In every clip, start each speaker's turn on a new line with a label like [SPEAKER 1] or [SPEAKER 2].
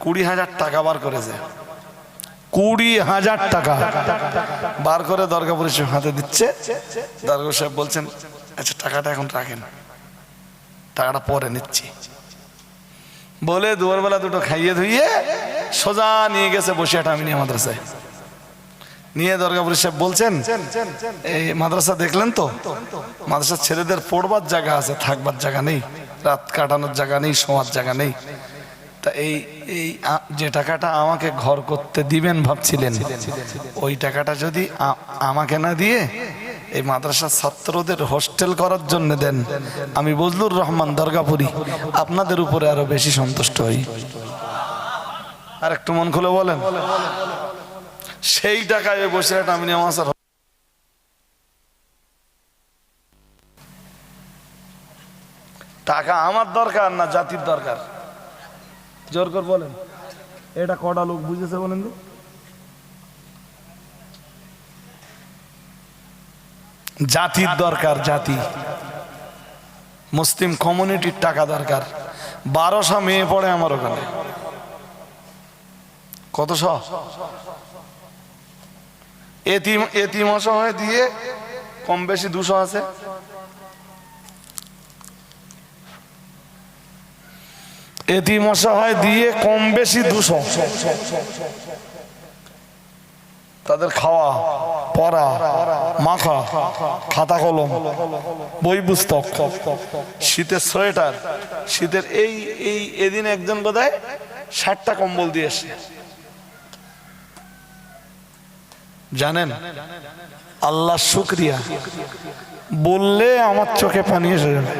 [SPEAKER 1] 20,000 টাকা বার করেছে। 20,000 টাকা বার করে দরগাপুরি সাহেব হাতে দিচ্ছে। দরগাপুরি সাহেব বলছেন, আচ্ছা টাকাটা এখন রাখেন, টাকাটা পরে নিচ্ছি বলে দুপুরবেলা দুটো খাইয়ে ধুইয়ে সোজা নিয়ে গেছে বসিরহাট আমিনিয়া মাদ্রাসায়। নিয়ে দরগাপুরি সাহেব বলছেন, এই মাদ্রাসা দেখলেন তো, মাদ্রাসার ছেলেদের পড়বার জায়গা আছে, থাকবার জায়গা নেই, রাত কাটানোর জায়গা নেই, শোয়ার জায়গা নেই। তা এই যে টাকাটা আমাকে ঘর করতে দিবেন ভাবছিলেন, ওই টাকাটা যদি আমাকে না দিয়ে এই মাদ্রাসার ছাত্রদের হোস্টেল করার জন্য দেন, আমি বজলুর রহমান দরগাপুরি আপনাদের উপরে আরো বেশি সন্তুষ্ট হই। আর একটু মন খুলে বলেন, সেই টাকায় বসে আমি আমার টাকা আমার দরকার না জাতির দরকার? জোর করে বলেন, এটা কটা লোক বুঝেছে বলেন তো? জাতির দরকার, জাতি মুসলিম কমিউনিটির টাকা দরকার। 1200 মেয়ে পড়ে আমার ওখানে। কতশ? এতিম অসহায় দিয়ে কম বেশি 200 আছে। এতিম অসহায় দিয়ে কম বেশি 200, তাদের খাওয়া পড়া মাখা খাতা কলম বই পুস্তক, শীতের সোয়েটার, শীতের এদিন একজন বোধহয় 60টা কম্বল দিয়েছে। জানেন, আল্লাহ শুকরিয়া বললে আমার চোখে পানি এসে যাবে।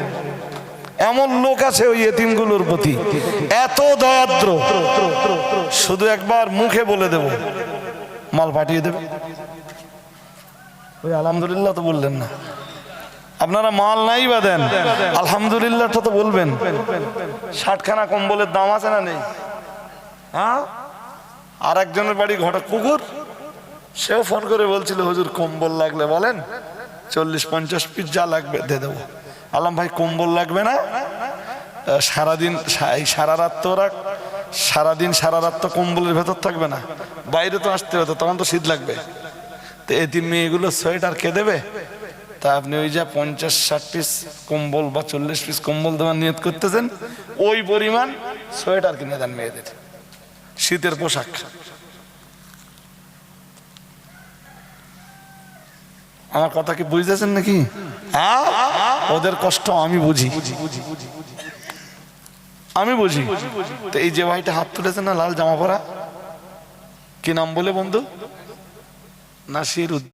[SPEAKER 1] এমন লোক আছে ওই এতিমগুলোর প্রতি এত দয়াদ্র, শুধু একবার মুখে বলে দেব মাল পাঠিয়ে দেবে। ওই আলহামদুলিল্লাহ তো বললেন না, আপনারা মাল নাই বা দেন, আলহামদুলিল্লাহটা তো বলবেন। 60খানা কম্বলের দাম আছে না নেই? হ্যাঁ, আর একজনের বাড়ি ঘটা কুকুর, সেও ফোন করে বলছিল হুজুর কম্বল লাগলে বলেন, 40-50 পিস যা লাগবে দিয়ে দেবো। আলাম ভাই কম্বল লাগবে না, সারাদিন সারা রাত তো ওরা সারাদিন সারা রাত তো কম্বলের ভেতর থাকবে না, বাইরে তো আসতে হতো, তখন তো শীত লাগবে। তো এতিম মেয়েগুলো সোয়েটার কে দেবে? তা আপনি ওই যা 50-60 পিস কম্বল বা 40 পিস কম্বল দেওয়ার নিয়ত করতেছেন, ওই পরিমাণ সোয়েটার কিনে দেন মেয়েদের, শীতের পোশাক। আমার কথা কি বুঝতেছেন নাকি? ওদের কষ্ট আমি বুঝি, আমি বুঝি। তো এই যে ভাইটা হাত তুলেছেন না, লাল জামা পরা, কি নাম বলে বন্ধু? নাসির।